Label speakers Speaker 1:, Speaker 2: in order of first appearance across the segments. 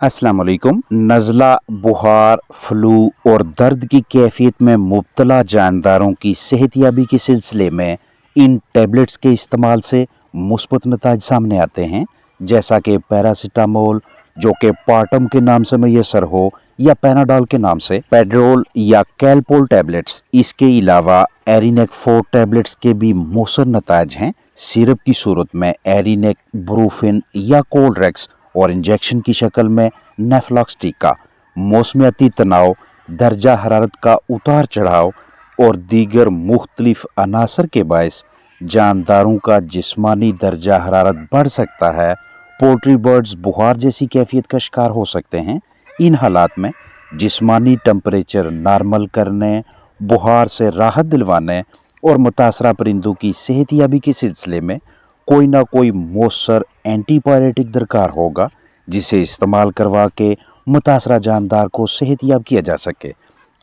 Speaker 1: अस्सलाम वालेकुम। नज़ला, बुखार, फ्लू और दर्द की कैफियत में मुब्तला जानदारों की सेहतयाबी के सिलसिले में इन टैबलेट्स के इस्तेमाल से मुस्बत नताज सामने आते हैं, जैसा कि पैरासिटामोल जो कि पार्टम के नाम से मैसर हो या पैनाडॉल के नाम से, पेड्रोल या कैलपोल टैबलेट्स। इसके अलावा एरिनेक 4 टैबलेट्स के भी मौसर नताज हैं। सिरप की सूरत में एरिनेक, ब्रूफिन या कोल्ड्रेक्स और इंजेक्शन की शक्ल में नेफ्लॉक्स टीका मौसमियाती तनाव, दर्जा हरारत का उतार चढ़ाव और दीगर मुख्तलिफ अनासर के बायस जानदारों का जिस्मानी दर्जा हरारत बढ़ सकता है। पोल्ट्री बर्ड्स बुखार जैसी कैफियत का शिकार हो सकते हैं। इन हालात में जिस्मानी टेम्परेचर नॉर्मल करने, बुखार से राहत दिलवाने और मुतासरा परिंदों की सेहतयाबी के सिलसिले में कोई ना कोई मौसर एंटीबायोटिक दरकार होगा, जिसे इस्तेमाल करवा के मुतासरा जानदार को सेहतयाब किया जा सके।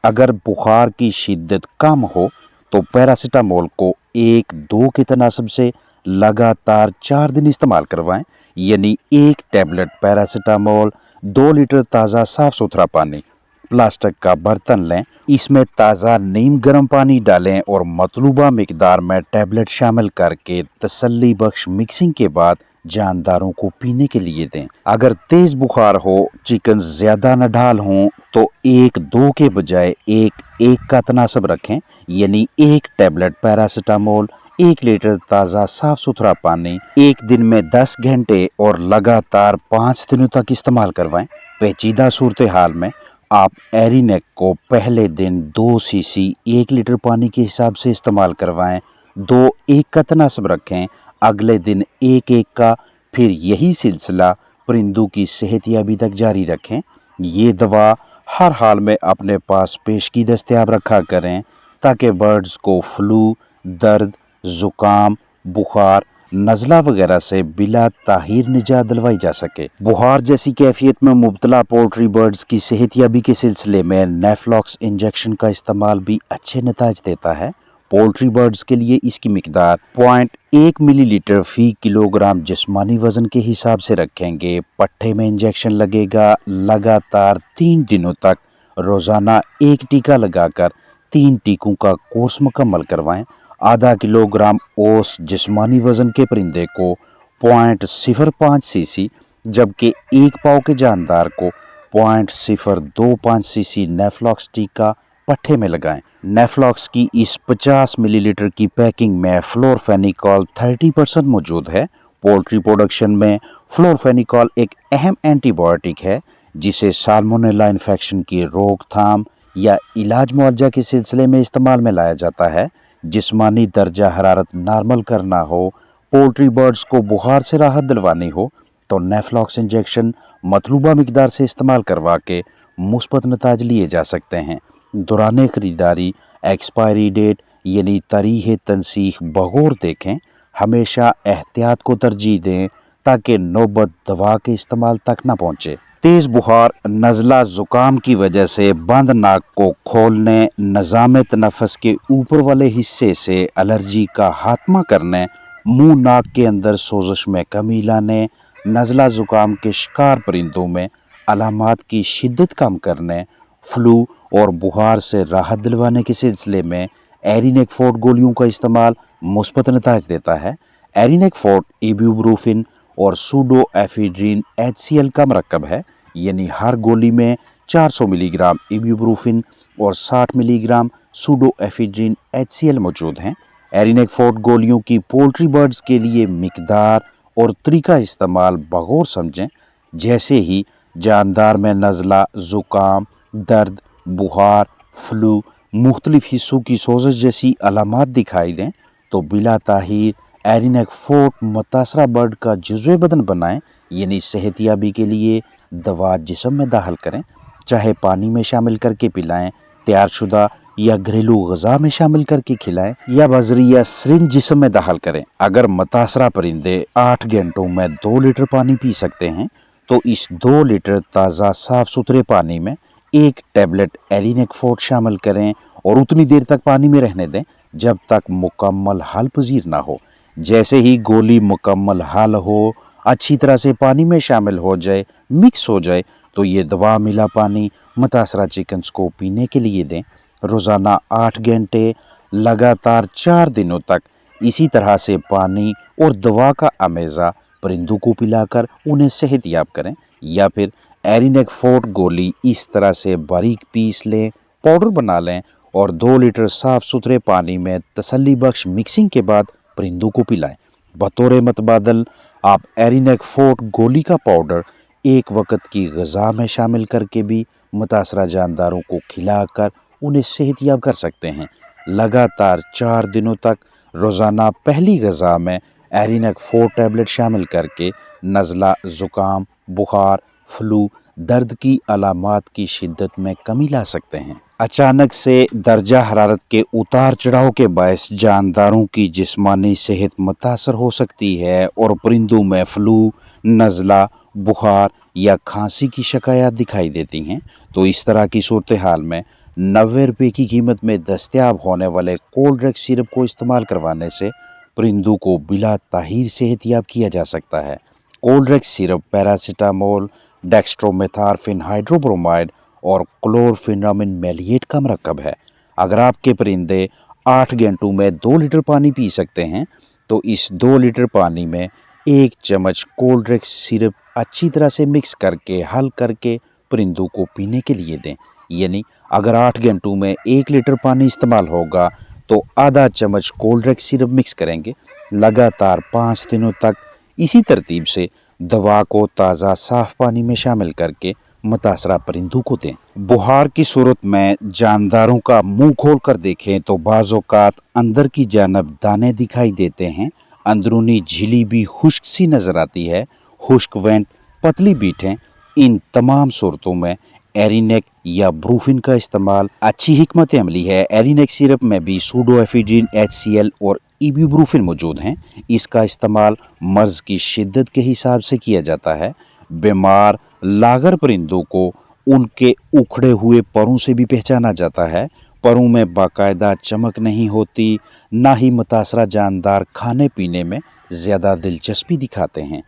Speaker 1: अगर बुखार की शिद्दत कम हो तो पैरासिटामोल को 1-2 के तनासब से लगातार 4 दिन इस्तेमाल करवाएं, यानी 1 टैबलेट पैरासिटामोल 2 लीटर ताज़ा साफ सुथरा पानी। प्लास्टिक का बर्तन लें, इसमें ताज़ा नीम गर्म पानी डालें और मतलूबा मिकदार में टैबलेट शामिल करके तसल्ली बख्श मिक्सिंग के बाद जानदारों को पीने के लिए दें। अगर तेज बुखार हो, चिकन ज्यादा न ढाल हों तो 1-2 के बजाय 1-1 का तनासब रखें, यानी 1 टैबलेट पैरासिटामोल 1 लीटर ताज़ा साफ सुथरा पानी 1 दिन में 10 घंटे और लगातार 5 दिनों तक इस्तेमाल करवाएं। पेचीदा सूरत हाल में आप एरिनेक को पहले दिन 2 सीसी 1 लीटर पानी के हिसाब से इस्तेमाल करवाएं, 2-1 का तनासब रखें, अगले दिन 1-1 का, फिर यही सिलसिला परिंदों की सेहतयाबी तक जारी रखें। ये दवा हर हाल में अपने पास पेशगी दस्तयाब रखा करें ताकि बर्ड्स को फ्लू, दर्द, ज़ुकाम, बुखार, नज़ला वगैरह से बिला ताहीर निजात दिलवाई जा सके। बुखार जैसी कैफियत में मुब्तला पोल्ट्री बर्ड्स की सेहतयाबी के सिलसिले में नेफ्लॉक्स इंजेक्शन का इस्तेमाल भी अच्छे नताज देता है। पोल्ट्री बर्ड्स के लिए इसकी मिकदार 0.1 मिलीलीटर फी किलोग्राम जिस्मानी वजन के हिसाब से रखेंगे। पट्टे में इंजेक्शन लगेगा। लगातार 3 दिनों तक रोजाना 1 टीका लगाकर 3 टीकों का कोर्स मुकम्मल करवाएं। आधा किलोग्राम औस जिस्मानी वजन के परिंदे को 0.05 सीसी, जबकि 1 पाव के जानदार को 0.025 सीसी नेफ्लॉक्स टीका पट्टे में लगाएं। नेफ्लॉक्स की इस 50 मिलीलीटर की पैकिंग में फ्लोरफेनिकॉल 30% मौजूद है। पोल्ट्री प्रोडक्शन में फ्लोरफेनिकॉल एक अहम एंटीबायोटिक है, जिसे साल्मोनेला इन्फेक्शन की रोकथाम या इलाज मुआवजा के सिलसिले में इस्तेमाल में लाया जाता है। जिस्मानी दर्जा हरारत नॉर्मल करना हो, पोल्ट्री बर्ड्स को बुखार से राहत दिलवानी हो तो नेफ्लॉक्स इंजेक्शन मतलूबा मिकदार से इस्तेमाल करवा के मुस्बत नताज लिए जा सकते हैं। दौरान खरीदारी एक्सपायरी डेट यानी तारीख़ तनसीख बगौर देखें। हमेशा एहतियात को तरजीह दें ताकि नौबत दवा के इस्तेमाल तक न पहुँचे। तेज बुखार, नज़ला, ज़ुकाम की वजह से बंद नाक को खोलने, निज़ाम तनफ़्फ़ुस के ऊपर वाले हिस्से से एलर्जी का खात्मा करने, मुंह नाक के अंदर सोजिश में कमी लाने, नज़ला ज़ुकाम के शिकार परिंदों में अलामात की शिद्दत कम करने, फ्लू और बुखार से राहत दिलवाने के सिलसिले में एरिनेक 4 गोलियों का इस्तेमाल मुस्बत नताज देता है। एरिनेक 4 इब्यूप्रोफेन और सूडोएफेड्रिन HCl का मरकब है, यानी हर गोली में 400 मिलीग्राम इब्यूप्रोफेन और 60 मिलीग्राम सूडोएफेड्रिन HCl मौजूद हैं। एरिनेक 4 गोलियों की पोल्ट्री बर्ड्स के लिए मिकदार और तरीका इस्तेमाल बगौर समझें। जैसे ही जानदार में नज़ला, ज़ुकाम, दर्द, बुखार, फ्लू, मुख्तलिफ हिस्सों की सोजिश जैसी अलामात दिखाई दें तो बिला ताहीर एरिनेक 4 मुतासरा बर्ड का जुज़्वे बदन बनाएं, यानी सेहतयाबी के लिए दवा जिस्म में दाखिल करें। चाहे पानी में शामिल करके पिलाएं, तैयारशुदा या घरेलू ग़ज़ा में शामिल करके खिलाएं या बजरी या सिरिंज जिस्म में दाखिल करें। अगर मुतासरा परिंदे 8 घंटों में 2 लीटर पानी पी सकते हैं तो इस 2 लीटर ताज़ा साफ सुथरे पानी में 1 टैबलेट एरिनेक 4 शामिल करें और उतनी देर तक पानी में रहने दें जब तक मुकम्मल हल पजीर ना हो। जैसे ही गोली मुकम्मल हल हो, अच्छी तरह से पानी में शामिल हो जाए, मिक्स हो जाए تو یہ دوا ملا پانی متاثرہ چکنز کو پینے کے لیے دیں۔ روزانہ 8 گھنٹے لگاتار 4 دنوں تک اسی طرح سے پانی اور دوا کا امیزہ پرندوں کو پلا کر انہیں صحت یاب کریں، یا پھر ایرینیک فورٹ گولی اس طرح سے باریک پیس لیں، پاؤڈر بنا لیں اور 2 لیٹر صاف ستھرے پانی میں تسلی بخش مکسنگ کے بعد پرندوں کو پلائیں۔ بطور متبادل آپ ایرینیک فورٹ گولی کا پاؤڈر ایک وقت کی غذا میں شامل کر کے بھی متاثرہ جانداروں کو کھلا کر انہیں صحت یاب کر سکتے ہیں۔ لگاتار 4 دنوں تک روزانہ پہلی غذا میں ایرینیک 4 ٹیبلٹ شامل کر کے نزلہ، زکام، بخار، فلو، درد کی علامات کی شدت میں کمی لا سکتے ہیں۔ اچانک سے درجہ حرارت کے اتار چڑھاؤ کے باعث جانداروں کی جسمانی صحت متاثر ہو سکتی ہے اور پرندوں میں فلو، نزلہ، بخار یا کھانسی کی شکایات دکھائی دیتی ہیں۔ تو اس طرح کی صورتحال میں 90 روپے کی قیمت میں دستیاب ہونے والے کولڈ ریکس سیرپ کو استعمال کروانے سے پرندوں کو بلا تاخیر صحت یاب کیا جا سکتا ہے۔ کولڈ ریکس سیرپ پیراسیٹامول، ڈیکسٹرومیتھارفین ہائیڈروبرومائڈ اور کلورفینامین میلیٹ کا مرکب ہے۔ اگر آپ کے پرندے 8 گھنٹوں میں 2 لیٹر پانی پی سکتے ہیں تو اس 2 لیٹر پانی میں 1 چمچ کولڈ ریکس سیرپ اچھی طرح سے مکس کر کے حل کر کے پرندوں کو پینے کے لیے دیں۔ یعنی اگر 8 گھنٹوں میں 1 لیٹر پانی استعمال ہوگا تو آدھا چمچ کولڈ ریکس سیرپ مکس کریں گے۔ لگاتار 5 دنوں تک اسی ترتیب سے دوا کو تازہ صاف پانی میں شامل کر کے متاثرہ پرندوں کو دیں۔ بخار کی صورت میں جانداروں کا منہ کھول کر دیکھیں تو بعض اوقات اندر کی جانب دانے دکھائی دیتے ہیں، اندرونی جھلی بھی خشک سی نظر آتی ہے، خشک وینٹ، پتلی بیٹھیں۔ ان تمام صورتوں میں ایرینیک یا بروفن کا استعمال اچھی حکمت عملی ہے۔ ایرینیک سیرپ میں بھی سوڈو ایفیڈرین HCl اور ایبوپروفن موجود ہیں۔ اس کا استعمال مرض کی شدت کے حساب سے کیا جاتا ہے۔ بیمار لاغر پرندوں کو ان کے اکھڑے ہوئے پروں سے بھی پہچانا جاتا ہے۔ پروں میں باقاعدہ چمک نہیں ہوتی، نہ ہی متاثرہ جاندار کھانے پینے میں زیادہ دلچسپی دکھاتے ہیں۔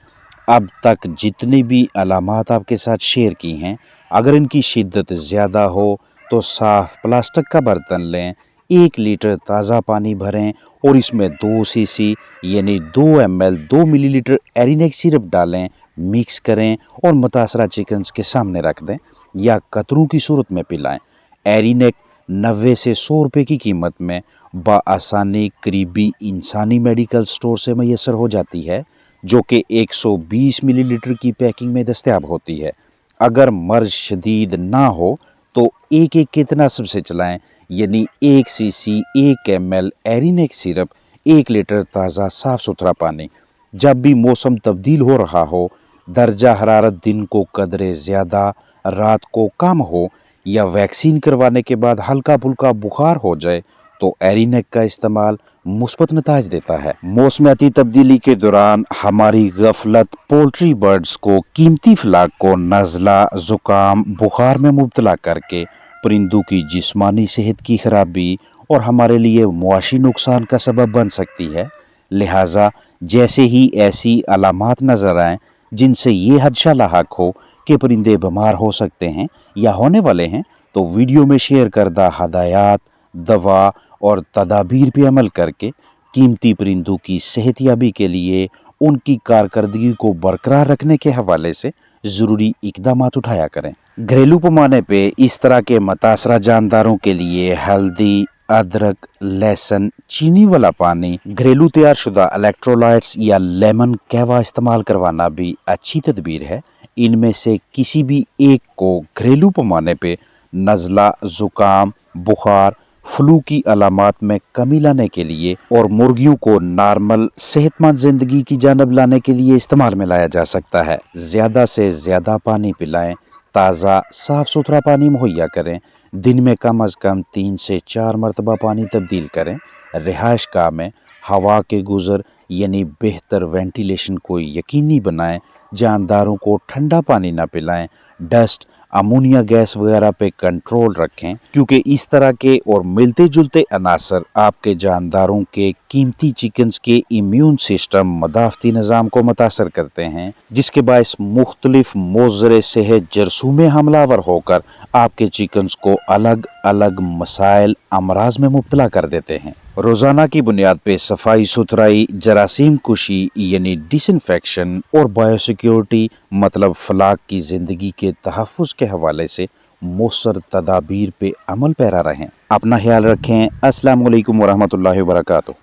Speaker 1: اب تک جتنی بھی علامات آپ کے ساتھ شیئر کی ہیں، اگر ان کی شدت زیادہ ہو تو صاف پلاسٹک کا برتن لیں، 1 لیٹر تازہ پانی بھریں اور اس میں 2 cc یعنی 2 ml 2 ملی لیٹر ایرینیک سیرپ ڈالیں، مکس کریں اور متاثرہ چکنز کے سامنے رکھ دیں یا قطروں کی صورت میں پلائیں۔ ایرینیک 90 سے 100 روپے کی قیمت میں بآسانی قریبی انسانی میڈیکل سٹور سے میسر ہو جاتی ہے، جو کہ 120 ملی لیٹر کی پیکنگ میں دستیاب ہوتی ہے۔ اگر مرض شدید نہ ہو تو ایک کے تناسب سے چلائیں، یعنی 1 cc 1 ml ایرینیک سیرپ، 1 لیٹر تازہ صاف ستھرا پانی۔ جب بھی موسم تبدیل ہو رہا ہو، درجہ حرارت دن کو قدرے زیادہ، رات کو کم ہو یا ویکسین کروانے کے بعد ہلکا پھلکا بخار ہو جائے تو ایرینیک کا استعمال مثبت نتائج دیتا ہے۔ موسمیاتی تبدیلی کے دوران ہماری غفلت پولٹری برڈز کو قیمتی فلاک کو نزلہ، زکام، بخار میں مبتلا کر کے پرندوں کی جسمانی صحت کی خرابی اور ہمارے لیے معاشی نقصان کا سبب بن سکتی ہے۔ لہٰذا جیسے ہی ایسی علامات نظر آئیں جن سے یہ خدشہ لاحق ہو کہ پرندے بیمار ہو سکتے ہیں یا ہونے والے ہیں، تو ویڈیو میں شیئر کردہ ہدایات، دوا اور تدابیر پہ عمل کر کے قیمتی پرندوں کی صحت یابی کے لیے ان کی کارکردگی کو برقرار رکھنے کے حوالے سے ضروری اقدامات اٹھایا کریں۔ گھریلو پیمانے پہ اس طرح کے متاثرہ جانداروں کے لیے ہلدی، ادرک، لہسن، چینی والا پانی، گھریلو تیار شدہ الیکٹرولائٹس یا لیمن قہوہ استعمال کروانا بھی اچھی تدبیر ہے۔ ان میں سے کسی بھی ایک کو گھریلو پیمانے پہ نزلہ، زکام، بخار، فلو کی علامات میں کمی لانے کے لیے اور مرغیوں کو نارمل صحت مند زندگی کی جانب لانے کے لیے استعمال میں لایا جا سکتا ہے۔ زیادہ سے زیادہ پانی پلائیں، تازہ صاف ستھرا پانی مہیا کریں، دن میں کم از کم 3 سے 4 مرتبہ پانی تبدیل کریں۔ رہائش گاہ میں ہوا کے گزر یعنی بہتر وینٹیلیشن کو یقینی بنائیں जानदारों को ठंडा पानी ना पिलाएं, डस्ट, अमोनिया गैस वगैरह पे कंट्रोल रखें, क्योंकि इस तरह के और मिलते जुलते अनासर आपके जानदारों के कीमती चिकन्स के इम्यून सिस्टम मदाफ़ती निज़ाम को मुतासर करते हैं, जिसके बायस मुख्तलिफ मोज़रे सेहत जरसूमें हमलावर होकर आपके चिकन्स को अलग अलग मसाइल अमराज में मुब्तला कर देते हैं। रोज़ाना की बुनियाद पे सफाई सुथराई, जरासीम कुशी यानी डिसइंफेक्शन और बायोसिक्योरिटी मतलब फलाक की ज़िंदगी के तहफ़्फ़ुज़ के हवाले से मौसर तदाबीर पे अमल पैरा रहें। अपना ख्याल रखें। अस्सलामु अलैकुम वरहमतुल्लाहि वबरकातुहू।